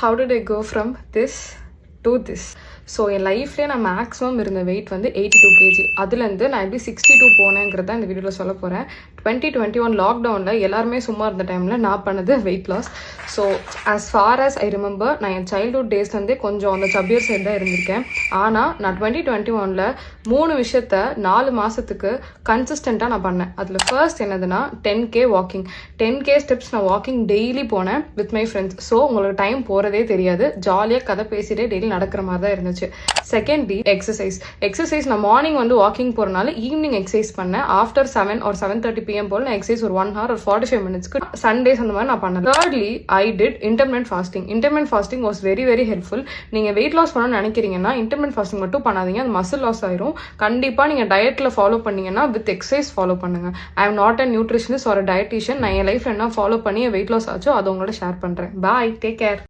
how did I go from this to this? So என் லைஃப்லேயே நான் மேக்ஸிமம் இருந்த வெயிட் வந்து 82 கேஜி. அதுலேருந்து நான் எப்படி 62 போனேங்கிறத இந்த வீடியோவில் சொல்ல போகிறேன். 2021 லாக்டவுனில் எல்லாருமே சும்மா இருந்த டைமில் நான் பண்ணது weight loss. So as far as I remember, நான் என் சைல்ட்ஹுட் டேஸ்லேருந்தே கொஞ்சம் அந்த சப்பியர் சைடு தான் இருந்திருக்கேன். ஆனால் நான் 2021 3 விஷயத்த 4 மாதத்துக்கு கன்சிஸ்டண்ட்டாக நான் பண்ணேன். அதில் ஃபர்ஸ்ட் என்னதுன்னா 10K வாக்கிங். 10K ஸ்டெப்ஸ் நான் வாக்கிங் டெய்லி போனேன் வித் மை ஃப்ரெண்ட்ஸ். ஸோ உங்களுக்கு டைம் போகிறதே தெரியாது, ஜாலியாக கதை பேசிட்டே டெய்லி நடக்கிற மாதிரி தான் இருந்துச்சு. செகண்ட்லி எக்ஸசைஸ் நான் மார்னிங் வந்து வாக்கிங் போறனால ஈவினிங் எக்ஸசைஸ் பண்ணேன். ஆஃப்டர் 7 or 7:30 PM போல நான் எக்ஸசைஸ் ஒரு 1 hour or 45 minutesக்கு சண்டேஸ் அந்த மாதிரி நான் பண்ணேன். Thirdly I did intermittent fasting. Intermittent fasting was very very helpful. நீங்க வெயிட் லாஸ் பண்ணணும்னு நினைக்கிறீங்கன்னா இன்டர்மிட்டன்ட் ஃபாஸ்டிங் மட்டும் பண்ணாதீங்க, அது மசில் லாஸ் ஆயிரும். கண்டிப்பா நீங்க டயட்ல ஃபாலோ பண்ணீங்கன்னா வித் எக்ஸசைஸ் ஃபாலோ பண்ணுங்க. I am not a nutritionist or a dietitian. நான் என் லைஃப்ல என்ன ஃபாலோ பண்ணி வெயிட் லாஸ் ஆச்சோ அதை உங்களோட ஷேர் பண்றேன். பாய், டேக் கேர்.